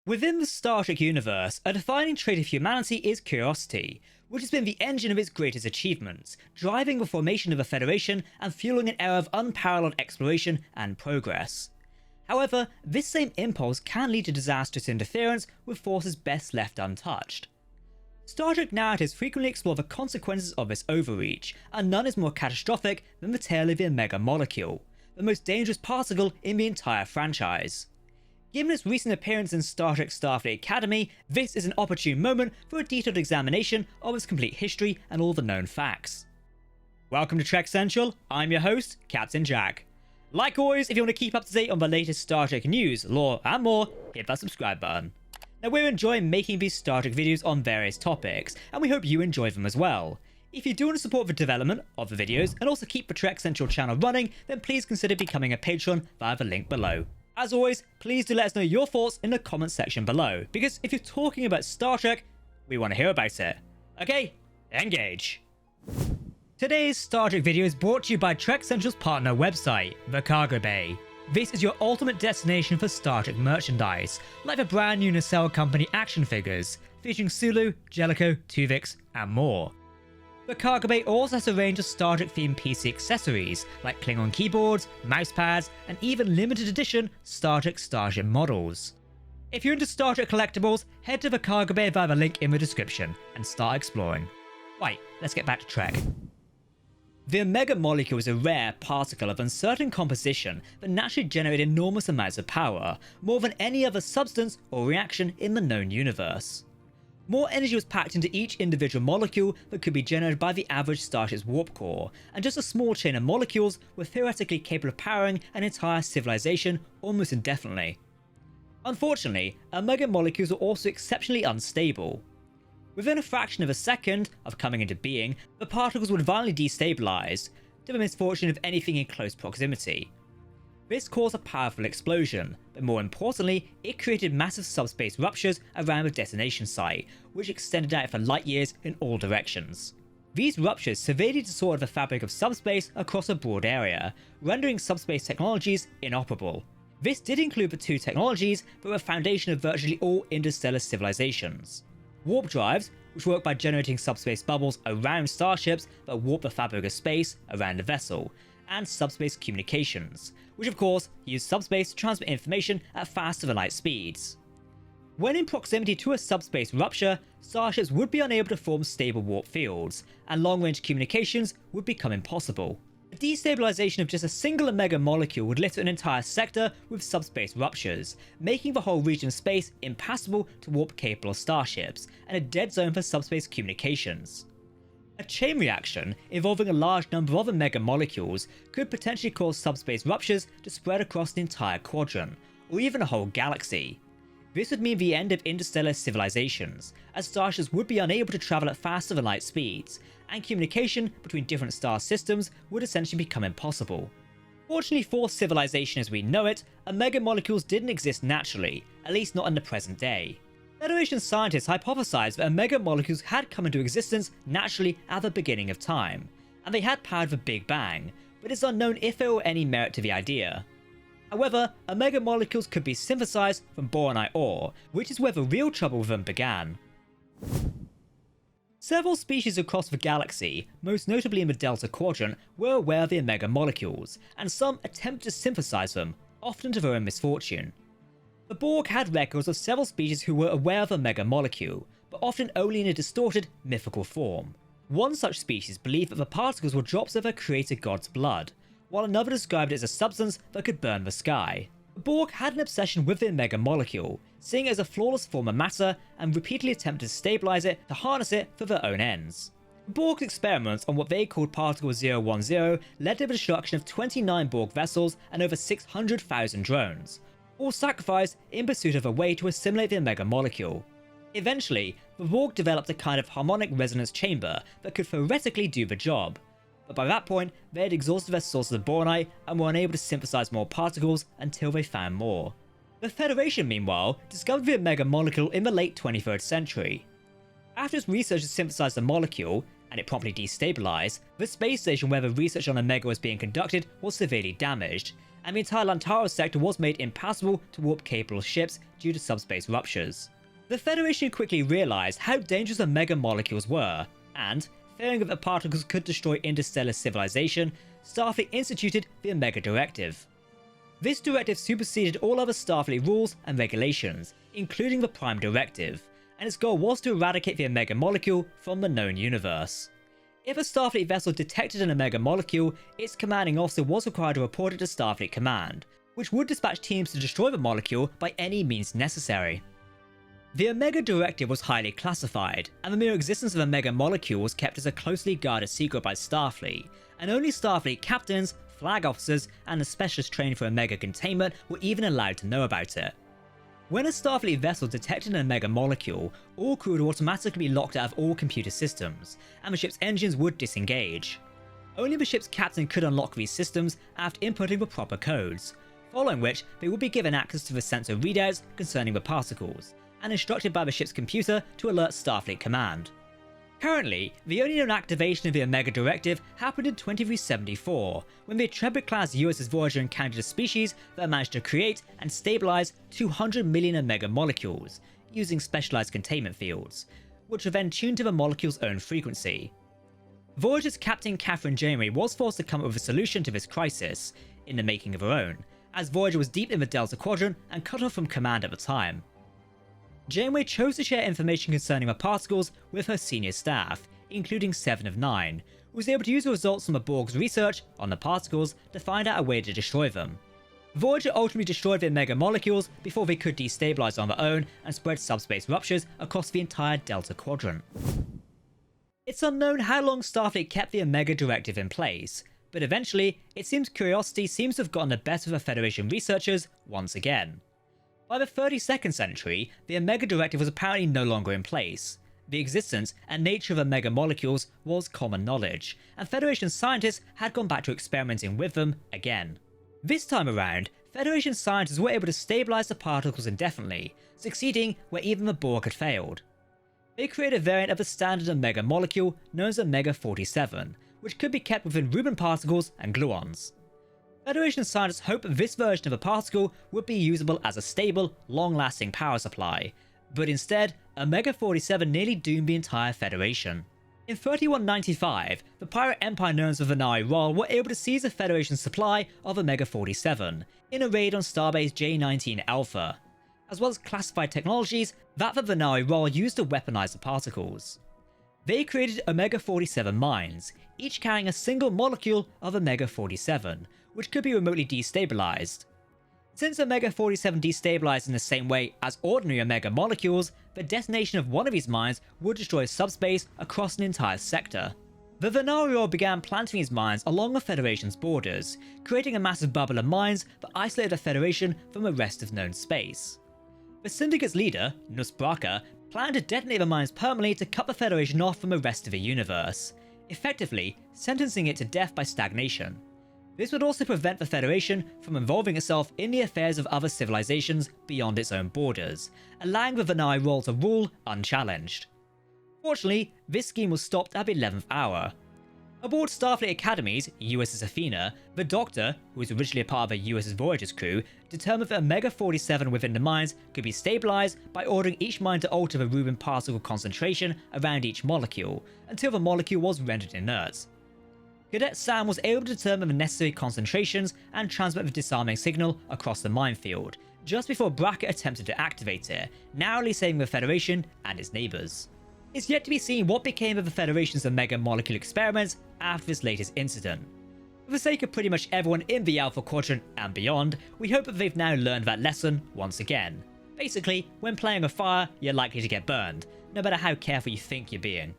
Within the Star Trek universe, a defining trait of humanity is curiosity, which has been the engine of its greatest achievements, driving the formation of a Federation and fueling an era of unparalleled exploration and progress. However, this same impulse can lead to disastrous interference with forces best left untouched. Star Trek narratives frequently explore the consequences of this overreach, and none is more catastrophic than the tale of the Omega Molecule, the most dangerous particle in the entire franchise. Given its recent appearance in Star Trek Starfleet Academy, this is an opportune moment for a detailed examination of its complete history and all the known facts. Welcome to Trek Central, I'm your host, Captain Jack. Like always, if you want to keep up to date on the latest Star Trek news, lore, and more, hit that subscribe button. Now, we're enjoying making these Star Trek videos on various topics, and we hope you enjoy them as well. If you do want to support the development of the videos and also keep the Trek Central channel running, then please consider becoming a patron via the link below. As always, please do let us know your thoughts in the comment section below, because if you're talking about Star Trek, we want to hear about it. Okay, engage. Today's Star Trek video is brought to you by Trek Central's partner website, the Cargo Bay. This is your ultimate destination for Star Trek merchandise, like the brand new Nacelle Company action figures, featuring Sulu, Jellicoe, Tuvix, and more. The Cargo Bay also has a range of Star Trek themed PC accessories, like Klingon keyboards, mousepads, and even limited edition Star Trek Starship models. If you're into Star Trek collectibles, head to the Cargo Bay via the link in the description, and start exploring. Right, let's get back to Trek. The Omega Molecule is a rare particle of uncertain composition that naturally generates enormous amounts of power, more than any other substance or reaction in the known universe. More energy was packed into each individual molecule than could be generated by the average starship's warp core, and just a small chain of molecules were theoretically capable of powering an entire civilization almost indefinitely. Unfortunately, Omega molecules are also exceptionally unstable. Within a fraction of a second of coming into being, the particles would violently destabilize, to the misfortune of anything in close proximity. This caused a powerful explosion, but more importantly, it created massive subspace ruptures around the detonation site, which extended out for light years in all directions. These ruptures severely distorted the fabric of subspace across a broad area, rendering subspace technologies inoperable. This did include the two technologies that were the foundation of virtually all interstellar civilizations. Warp drives, which work by generating subspace bubbles around starships that warp the fabric of space around a vessel, and subspace communications, which of course use subspace to transmit information at faster than light speeds. When in proximity to a subspace rupture, starships would be unable to form stable warp fields, and long-range communications would become impossible. The destabilization of just a single Omega molecule would litter an entire sector with subspace ruptures, making the whole region of space impassable to warp-capable starships, and a dead zone for subspace communications. A chain reaction involving a large number of Omega molecules could potentially cause subspace ruptures to spread across the entire quadrant, or even a whole galaxy. This would mean the end of interstellar civilizations, as starships would be unable to travel at faster than light speeds, and communication between different star systems would essentially become impossible. Fortunately for civilization as we know it, Omega molecules didn't exist naturally, at least not in the present day. Federation scientists hypothesized that Omega molecules had come into existence naturally at the beginning of time, and they had powered the Big Bang, but it's unknown if there were any merit to the idea. However, Omega molecules could be synthesized from boronite ore, which is where the real trouble with them began. Several species across the galaxy, most notably in the Delta Quadrant, were aware of the Omega molecules, and some attempted to synthesize them, often to their own misfortune. The Borg had records of several species who were aware of the Omega molecule, but often only in a distorted, mythical form. One such species believed that the particles were drops of their creator god's blood, while another described it as a substance that could burn the sky. The Borg had an obsession with the Omega molecule, seeing it as a flawless form of matter, and repeatedly attempted to stabilize it to harness it for their own ends. The Borg's experiments on what they called Particle 010 led to the destruction of 29 Borg vessels and over 600,000 drones, all sacrificed in pursuit of a way to assimilate the Omega molecule. Eventually, the Borg developed a kind of harmonic resonance chamber that could theoretically do the job, but by that point they had exhausted their sources of boronite and were unable to synthesize more particles until they found more. The Federation, meanwhile, discovered the Omega molecule in the late 23rd century. After its researchers synthesized the molecule, and it promptly destabilized, the space station where the research on Omega was being conducted was severely damaged, and the entire Lantaru sector was made impassable to warp-capable ships due to subspace ruptures. The Federation quickly realized how dangerous the mega molecules were, and, fearing that the particles could destroy interstellar civilization, Starfleet instituted the Omega Directive. This directive superseded all other Starfleet rules and regulations, including the Prime Directive, and its goal was to eradicate the Omega molecule from the known universe. If a Starfleet vessel detected an Omega molecule, its commanding officer was required to report it to Starfleet Command, which would dispatch teams to destroy the molecule by any means necessary. The Omega Directive was highly classified, and the mere existence of a Omega molecule was kept as a closely guarded secret by Starfleet, and only Starfleet captains, flag officers, and the specialists trained for Omega containment were even allowed to know about it. When a Starfleet vessel detected an Omega molecule, all crew would automatically be locked out of all computer systems, and the ship's engines would disengage. Only the ship's captain could unlock these systems after inputting the proper codes, following which they would be given access to the sensor readouts concerning the particles, and instructed by the ship's computer to alert Starfleet Command. Currently, the only known activation of the Omega Directive happened in 2374, when the Intrepid-class USS Voyager encountered a species that managed to create and stabilize 200 million Omega molecules, using specialized containment fields, which were then tuned to the molecule's own frequency. Voyager's Captain Catherine Janeway was forced to come up with a solution to this crisis, in the making of her own, as Voyager was deep in the Delta Quadrant and cut off from command at the time. Janeway chose to share information concerning the particles with her senior staff, including 7 of 9, who was able to use the results from the Borg's research on the particles to find out a way to destroy them. Voyager ultimately destroyed the Omega molecules before they could destabilize on their own and spread subspace ruptures across the entire Delta Quadrant. It's unknown how long Starfleet kept the Omega Directive in place, but eventually, it seems curiosity seems to have gotten the better of the Federation researchers once again. By the 32nd century, the Omega Directive was apparently no longer in place. The existence and nature of Omega molecules was common knowledge, and Federation scientists had gone back to experimenting with them again. This time around, Federation scientists were able to stabilize the particles indefinitely, succeeding where even the Borg had failed. They created a variant of the standard Omega molecule known as Omega-47, which could be kept within Rubin particles and gluons. Federation scientists hoped that this version of the particle would be usable as a stable, long-lasting power supply, but instead, Omega-47 nearly doomed the entire Federation. In 3195, the pirate empire known as the Vanari Roll were able to seize a Federation supply of Omega-47 in a raid on Starbase J-19 Alpha, as well as classified technologies that the Vanari Roll used to weaponize the particles. They created Omega-47 mines, each carrying a single molecule of Omega-47, which could be remotely destabilized. Since Omega-47 destabilized in the same way as ordinary Omega molecules, the detonation of one of these mines would destroy subspace across an entire sector. The Vanari began planting these mines along the Federation's borders, creating a massive bubble of mines that isolated the Federation from the rest of known space. The Syndicate's leader, Nusbraka, planned to detonate the mines permanently to cut the Federation off from the rest of the universe, effectively sentencing it to death by stagnation. This would also prevent the Federation from involving itself in the affairs of other civilizations beyond its own borders, allowing the Vanari Roll to rule unchallenged. Fortunately, this scheme was stopped at the 11th hour. Aboard Starfleet Academy's USS Athena, the Doctor, who was originally a part of the USS Voyager's crew, determined that Omega-47 within the mines could be stabilized by ordering each mine to alter the Rubin particle concentration around each molecule, until the molecule was rendered inert. Cadet Sam was able to determine the necessary concentrations and transmit the disarming signal across the minefield, just before Brackett attempted to activate it, narrowly saving the Federation and its neighbours. It's yet to be seen what became of the Federation's Omega molecule experiments after this latest incident. For the sake of pretty much everyone in the Alpha Quadrant and beyond, we hope that they've now learned that lesson once again. Basically, when playing with fire, you're likely to get burned, no matter how careful you think you're being.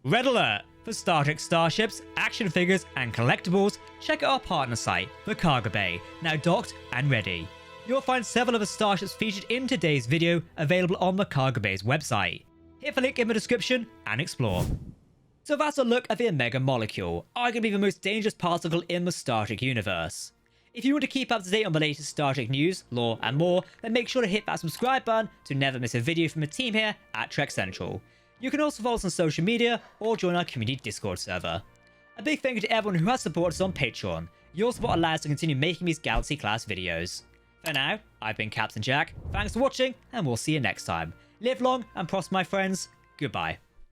Red alert! For Star Trek starships, action figures, and collectibles, check out our partner site, the Cargo Bay, now docked and ready. You'll find several of the starships featured in today's video available on the Cargo Bay's website. Hit the link in the description and explore. So that's a look at the Omega molecule, arguably the most dangerous particle in the Star Trek universe. If you want to keep up to date on the latest Star Trek news, lore, and more, then make sure to hit that subscribe button to never miss a video from the team here at Trek Central. You can also follow us on social media or join our community Discord server. A big thank you to everyone who has supported us on Patreon, Your support allows us to continue making these Galaxy-class videos. For now, I've been Captain Jack, thanks for watching, and we'll see you next time. Live long and prosper, my friends. Goodbye.